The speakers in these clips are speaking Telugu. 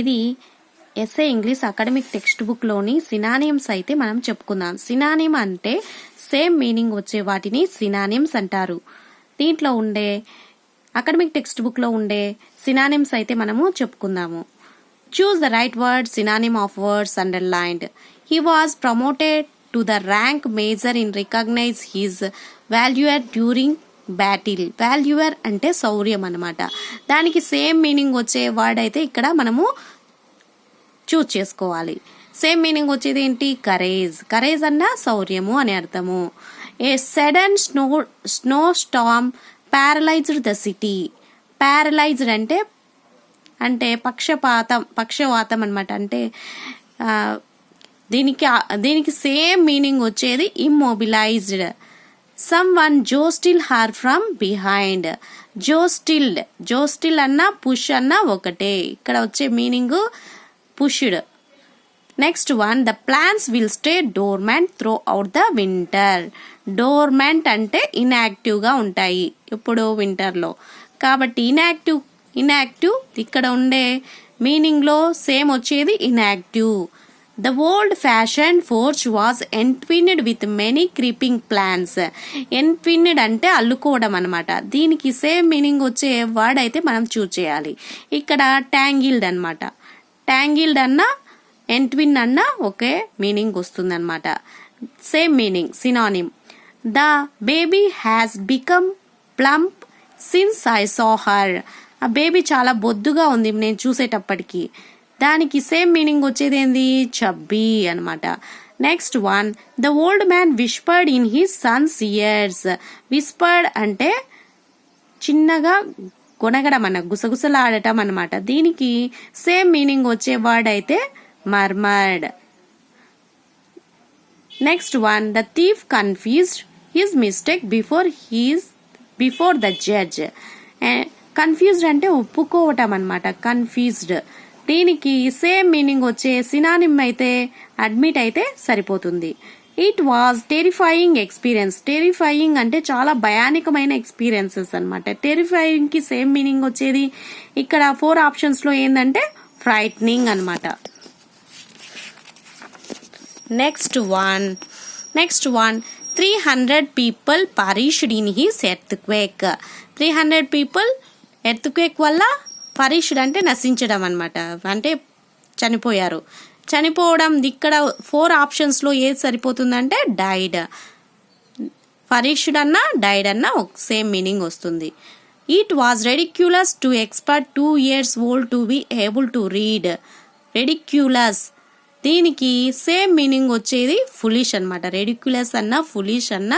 ఇది ఎస్ఏ ఇంగ్లీష్ అకాడమిక్ టెక్స్ట్ బుక్లోని సినానిమ్స్ అయితే మనం చెప్పుకుందాం. సినానిమ్ అంటే సేమ్ మీనింగ్ వచ్చే వాటిని సినానిమ్స్ అంటారు. దీంట్లో ఉండే అకాడమిక్ టెక్స్ట్ బుక్లో ఉండే సినానిమ్స్ అయితే మనము చెప్పుకుందాము. Choose the right word, synonym of words underlined. He was promoted to the rank major in recognise his valour during battle. Valour అంటే శౌర్యం అన్నమాట. దానికి సేమ్ మీనింగ్ వచ్చే వర్డ్ అయితే ఇక్కడ మనము చూస్ చేసుకోవాలి. సేమ్ మీనింగ్ వచ్చేది ఏంటి? కరేజ్. కరేజ్ అన్న శౌర్యము అని అర్థము. A sudden snow storm paralysed the city. Paralysed అంటే పక్షవాతం అనమాట. అంటే దీనికి సేమ్ మీనింగ్ వచ్చేది immobilised. Someone jostle her from behind. Jostle అన్న పుష్ అన్న ఒకటే. ఇక్కడ వచ్చే meaning pushed. Next one, the plants will stay dormant throughout the winter. Dormant అంటే ఇన్యాక్టివ్ గా ఉంటాయి ఇప్పుడు వింటర్ లో. కాబట్టి ఇన్యాక్టివ్ ఇక్కడ ఉండే మీనింగ్ లో సేమ్ వచ్చేది inactive. The old fashion forge was entwined with many creeping plants. Entwined అంటే అల్లుకోవడం అనమాట. దీనికి సేమ్ మీనింగ్ వచ్చే వర్డ్ అయితే మనం చూస్ చేయాలి. ఇక్కడ ట్యాంగిల్డ్ అనమాట. ట్యాంగిల్డ్ అన్న ఎంట్విన్ అన్న ఒకే మీనింగ్ వస్తుంది అనమాట. Same meaning synonym. The baby has become plump since I saw her. ఆ బేబీ చాలా బొద్దుగా ఉంది నేను చూసేటప్పటికి. దానికి సేమ్ మీనింగ్ వచ్చేది ఏంది? చబ్బీ అనమాట. Next one, the old man whispered in his Sons years. Whispered అంటే చిన్నగా కొనగడం అన్న గుసగుసలాడటం అనమాట. దీనికి సేమ్ మీనింగ్ వచ్చే వర్డ్ అయితే murmured. Next one, the thief confused his mistake before the judge. Confused అంటే ఒప్పుకోవటం అనమాట. కన్ఫ్యూజ్డ్. దీనికి సేమ్ మీనింగ్ వచ్చే సినానిమ్ అయితే అడ్మిట్ అయితే సరిపోతుంది. It was terrifying experience. Terrifying అంటే చాలా భయానకమైన ఎక్స్పీరియన్సెస్ అనమాట. టెరిఫైయింగ్ కి సేమ్ మీనింగ్ వచ్చేది ఇక్కడ 4 ఆప్షన్స్ లో ఏంటంటే ఫ్రైట్నింగ్ అనమాట. Next one 300 people perished in his earthquake. 300 people earthquake వల్ల perished అంటే నశించడం అనమాట. అంటే చనిపోయారు. చనిపోవడం ఇక్కడ 4 ఆప్షన్స్ లో ఏది సరిపోతుందంటే డైడ్. perished అన్న డైడ్ అన్న సేమ్ మీనింగ్ వస్తుంది. It was ridiculous to expert 2 years old to be able to read. Ridiculous. దీనికి సేమ్ మీనింగ్ వచ్చేది ఫులిష్ అనమాట. రెడిక్యులస్ అన్న ఫులిష్ అన్న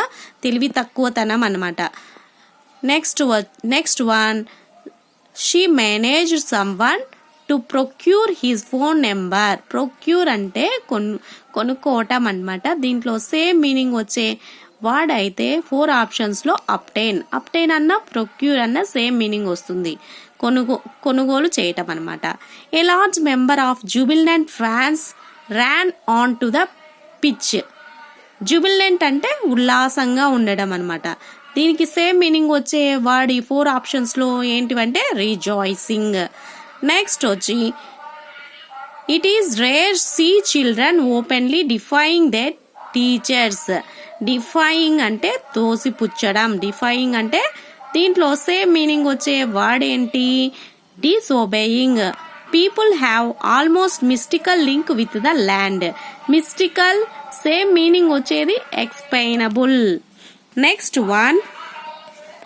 తెలివి తక్కువతనం అనమాట. Next one, she managed some one to procure his phone number. Procure అంటే కొనుక్కోవటం అనమాట. దీంట్లో సేమ్ మీనింగ్ వచ్చే వర్డ్ అయితే 4 ఆప్షన్స్ లో అప్టైన్. అప్టైన్ అన్న ప్రొక్యూర్ అన్న సేమ్ మీనింగ్ వస్తుంది. కొనుగోలు చేయటం అనమాట. A large member of jubilant fans ran on to the pitch. Jubilant అంటే ఉల్లాసంగా ఉండడం అనమాట. దీనికి సేమ్ మీనింగ్ వచ్చే వర్డ్ ఈ 4 ఆప్షన్స్ లో ఏంటివంటే రిజాయిసింగ్. నెక్స్ట్ వచ్చి it is rare see children openly defying their teachers. Defying అంటే తోసిపుచ్చడం. డిఫైయింగ్ అంటే దీంట్లో సేమ్ మీనింగ్ వచ్చే వర్డ్ ఏంటి? డిసోబేయింగ్. People have almost mystical link with the land. Mystical same meaning వచ్చేది explainable. Next one,